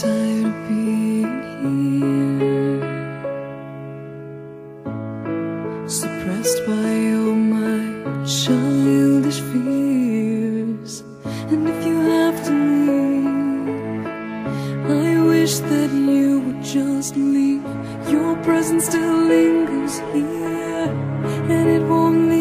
tired of being here, suppressed by all my childish fears. And if you have to leave, I wish that you would just leave. Your presence still lingers here, and it won't leave.